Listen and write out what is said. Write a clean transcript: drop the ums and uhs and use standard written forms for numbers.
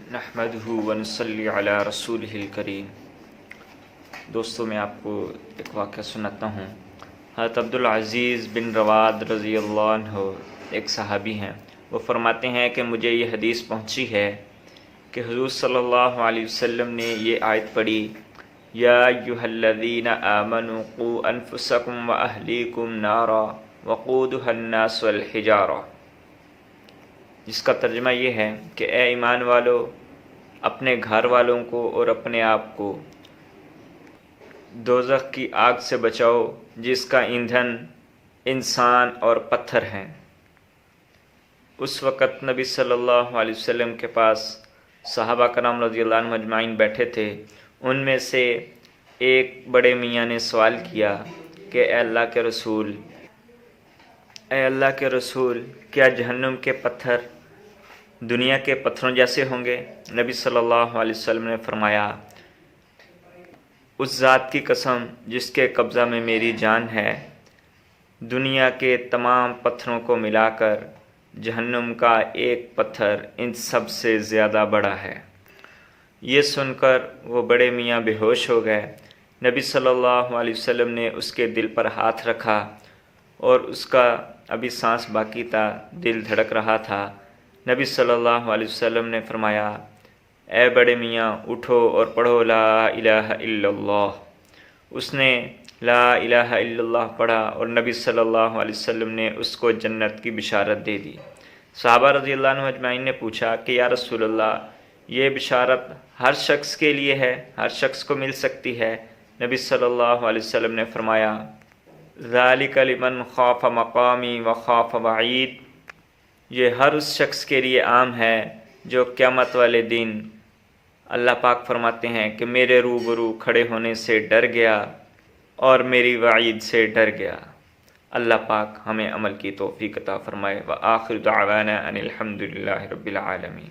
نحمدہ ونصلی علی رسولہ الکریم۔ دوستوں، میں آپ کو ایک واقعہ سناتا ہوں۔ حضرت عبدالعزیز بن رواد رضی اللہ عنہ ایک صحابی ہیں۔ وہ فرماتے ہیں کہ مجھے یہ حدیث پہنچی ہے کہ حضور صلی اللہ علیہ وسلم نے یہ آیت پڑھی، یا ایھا الذین آمنوا قوا انفسکم واہلیکم نارا وقودھا الناس والحجارہ، جس کا ترجمہ یہ ہے کہ اے ایمان والو، اپنے گھر والوں کو اور اپنے آپ کو دوزخ کی آگ سے بچاؤ جس کا ایندھن انسان اور پتھر ہیں۔ اس وقت نبی صلی اللہ علیہ وسلم کے پاس صحابہ کرام رضی اللہ عنہم اجمعین بیٹھے تھے۔ ان میں سے ایک بڑے میاں نے سوال کیا کہ اے اللہ کے رسول، کیا جہنم کے پتھر دنیا کے پتھروں جیسے ہوں گے؟ نبی صلی اللہ علیہ وسلم نے فرمایا، اس ذات کی قسم جس کے قبضہ میں میری جان ہے، دنیا کے تمام پتھروں کو ملا کر جہنم کا ایک پتھر ان سب سے زیادہ بڑا ہے۔ یہ سن کر وہ بڑے میاں بے ہوش ہو گئے۔ نبی صلی اللہ علیہ وسلم نے اس کے دل پر ہاتھ رکھا اور اس کا ابھی سانس باقی تھا، دل دھڑک رہا تھا۔ نبی صلی اللہ علیہ وسلم نے فرمایا، اے بڑے میاں اٹھو اور پڑھو لا الہ الا اللہ۔ اس نے لا الہ الا اللہ پڑھا اور نبی صلی اللہ علیہ وسلم نے اس کو جنت کی بشارت دے دی۔ صحابہ رضی اللہ عنہ اجمعین نے پوچھا کہ یا رسول اللہ، یہ بشارت ہر شخص کے لیے ہے، ہر شخص کو مل سکتی ہے؟ نبی صلی اللہ علیہ وسلم نے فرمایا، ذالک لمن خاف مقامی وخاف وعید، یہ ہر اس شخص کے لیے عام ہے جو قیامت والے دن اللہ پاک فرماتے ہیں کہ میرے روبرو کھڑے ہونے سے ڈر گیا اور میری وعید سے ڈر گیا۔ اللہ پاک ہمیں عمل کی توفیق عطا فرمائے۔ وآخر دعوانا ان الحمد للہ رب العالمین۔